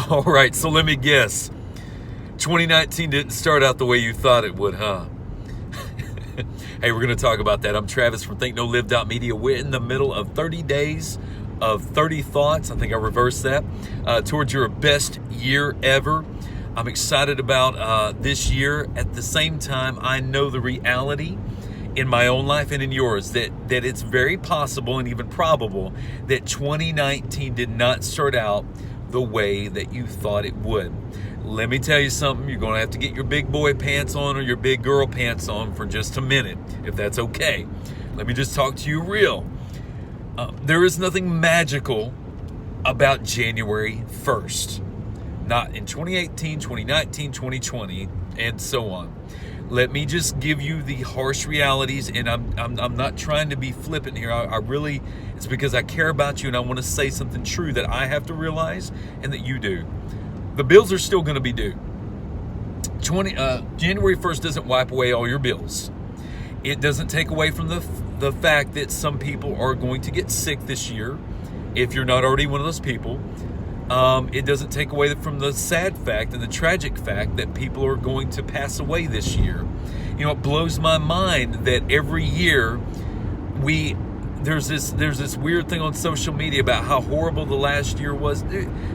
All right, so let me guess. 2019 didn't start out the way you thought it would, huh? Hey, we're going to talk about that. I'm Travis from ThinkKnowLive.Media. We're in the middle of 30 days of 30 thoughts. I think I reversed that. Towards your best year ever. I'm excited about this year. At the same time, I know the reality in my own life and in yours that it's very possible and even probable that 2019 did not start out the way that you thought it would. Let me tell you something. You're going to have to get your big boy pants on or your big girl pants on for just a minute, if that's okay. Let me just talk to you real. There is nothing magical about January 1st. Not in 2018, 2019, 2020, and so on. Let me just give you the harsh realities, and I'm not trying to be flippant here. I really, it's because I care about you and I want to say something true that I have to realize and that you do. The bills are still going to be due. January 1st doesn't wipe away all your bills. It doesn't take away from the fact that some people are going to get sick this year, if you're not already one of those people. It doesn't take away from the sad fact and the tragic fact that people are going to pass away this year. You know, it blows my mind that every year there's this weird thing on social media about how horrible the last year was.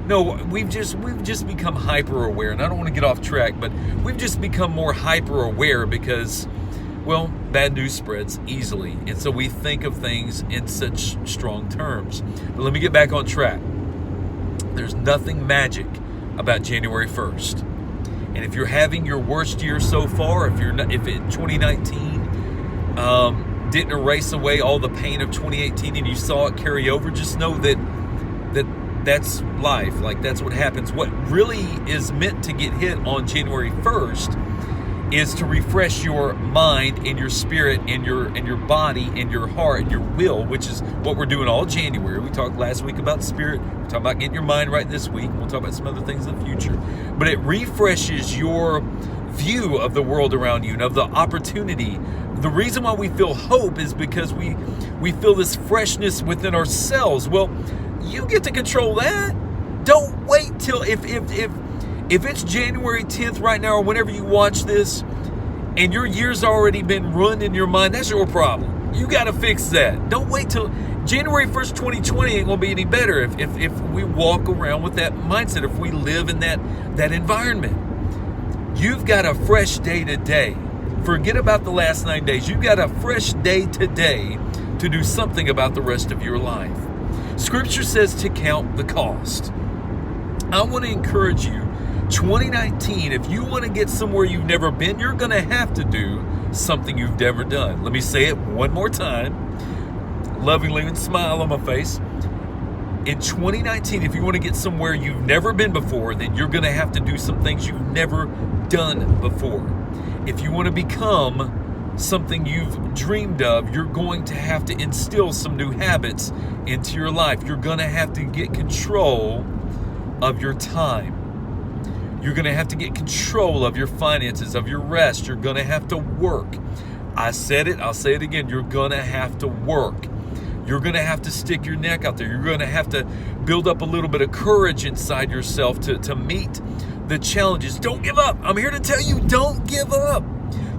No, we've just become hyper aware, and I don't want to get off track, but we've just become more hyper aware because, well, bad news spreads easily, and so we think of things in such strong terms. But let me get back on track. There's nothing magic about January 1st. And if you're having your worst year so far, if 2019 didn't erase away all the pain of 2018 and you saw it carry over, just know that's life. Like, that's what happens. What really is meant to get hit on January 1st is to refresh your mind and your spirit and your body and your heart and your will, which is what we're doing all January. We talked last week about spirit. We're talking about getting your mind right this week. We'll talk about some other things in the future. But it refreshes your view of the world around you and of the opportunity. The reason why we feel hope is because we feel this freshness within ourselves. Well, you get to control that. Don't wait till if it's January 10th right now or whenever you watch this and your year's already been ruined in your mind, that's your problem. You got to fix that. Don't wait till January 1st, 2020 ain't going to be any better if we walk around with that mindset, if we live in that environment. You've got a fresh day today. Forget about the last 9 days. You've got a fresh day today to do something about the rest of your life. Scripture says to count the cost. I want to encourage you, 2019, if you want to get somewhere you've never been, you're going to have to do something you've never done. Let me say it one more time, lovingly, and smile on my face. In 2019, if you want to get somewhere you've never been before, then you're going to have to do some things you've never done before. If you want to become something you've dreamed of, you're going to have to instill some new habits into your life. You're going to have to get control of your time. You're going to have to get control of your finances, of your rest. You're going to have to work. I said it, I'll say it again. You're going to have to work. You're going to have to stick your neck out there. You're going to have to build up a little bit of courage inside yourself to meet the challenges. Don't give up. I'm here to tell you, don't give up.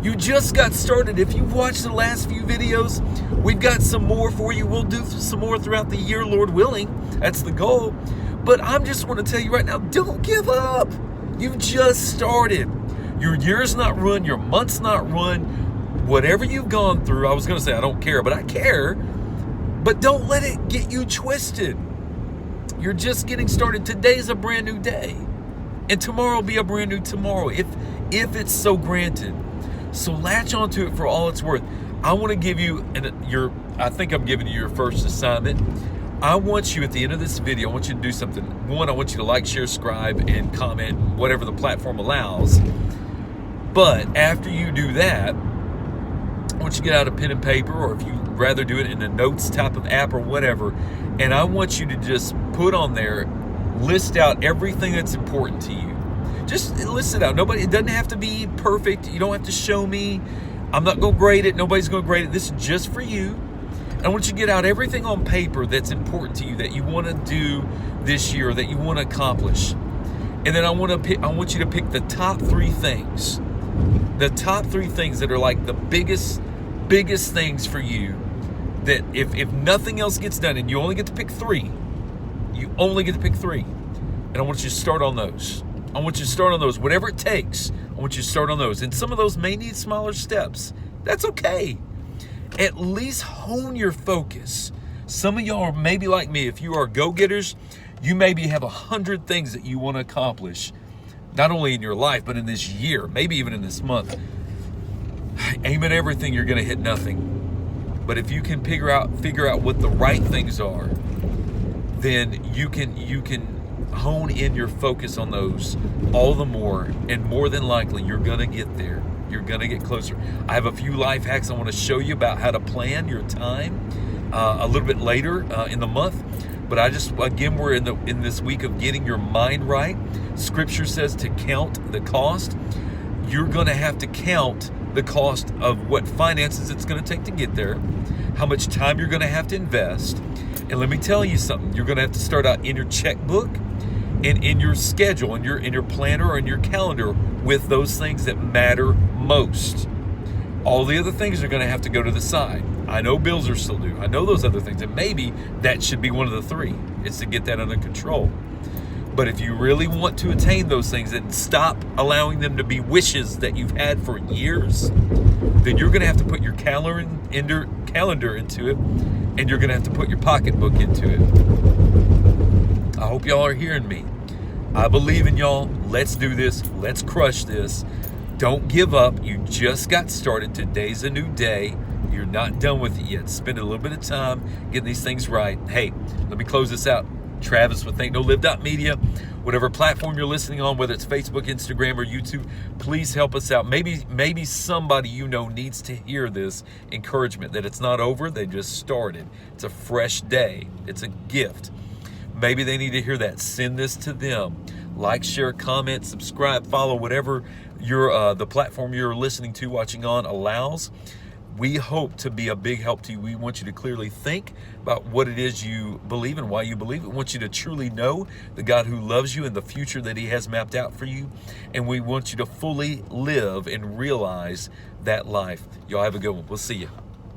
You just got started. If you've watched the last few videos, we've got some more for you. We'll do some more throughout the year, Lord willing. That's the goal. But I just want to tell you right now, don't give up. You've just started. Your year's not run. Your month's not run. Whatever you've gone through, I was going to say I don't care, but I care. But don't let it get you twisted. You're just getting started. Today's a brand new day. And tomorrow will be a brand new tomorrow, if it's so granted. So latch onto it for all it's worth. I want to give you, I think I'm giving you your first assignment. I want you, at the end of this video, I want you to do something. One, I want you to like, share, subscribe, and comment, whatever the platform allows. But after you do that, I want you to get out a pen and paper, or if you'd rather do it in a notes type of app or whatever, and I want you to just put on there, list out everything that's important to you. Just list it out. It doesn't have to be perfect. You don't have to show me. I'm not going to grade it. Nobody's going to grade it. This is just for you. I want you to get out everything on paper that's important to you, that you want to do this year, that you want to accomplish. And then I want you to pick the top 3 things. The top 3 things that are like the biggest things for you, that if nothing else gets done, and you only get to pick 3, and I want you to start on those. I want you to start on those, whatever it takes. I want you to start on those. And some of those may need smaller steps. That's okay. At least hone your focus. Some of y'all are maybe like me. If you are go-getters, you maybe have 100 things that you want to accomplish, not only in your life, but in this year, maybe even in this month. Aim at everything, you're going to hit nothing. But if you can figure out what the right things are, then you can hone in your focus on those all the more, and more than likely you're going to get there. You're going to get closer. I have a few life hacks I want to show you about how to plan your time a little bit later in the month. But we're in this week of getting your mind right. Scripture says to count the cost. You're going to have to count the cost of what finances it's going to take to get there, how much time you're going to have to invest. And let me tell you something, you're going to have to start out in your checkbook and in your schedule, in your planner or in your calendar, with those things that matter most. All the other things are going to have to go to the side. I know bills are still due. I know those other things, and maybe that should be one of the 3. It's to get that under control. But if you really want to attain those things and stop allowing them to be wishes that you've had for years, then you're going to have to put your calendar into it, and you're going to have to put your pocketbook into it. I hope y'all are hearing me. I believe in y'all. Let's do this. Let's crush this. Don't give up. You just got started. Today's a new day. You're not done with it yet. Spend a little bit of time getting these things right. Hey, let me close this out. Travis with ThinkKnowLive.Media. Whatever platform you're listening on, whether it's Facebook, Instagram, or YouTube, please help us out. Maybe somebody you know needs to hear this encouragement that it's not over. They just started. It's a fresh day. It's a gift. Maybe they need to hear that. Send this to them. Like, share, comment, subscribe, follow, whatever the platform you're listening to, watching on allows. We hope to be a big help to you. We want you to clearly think about what it is you believe and why you believe it. We want you to truly know the God who loves you and the future that He has mapped out for you. And we want you to fully live and realize that life. Y'all have a good one. We'll see you.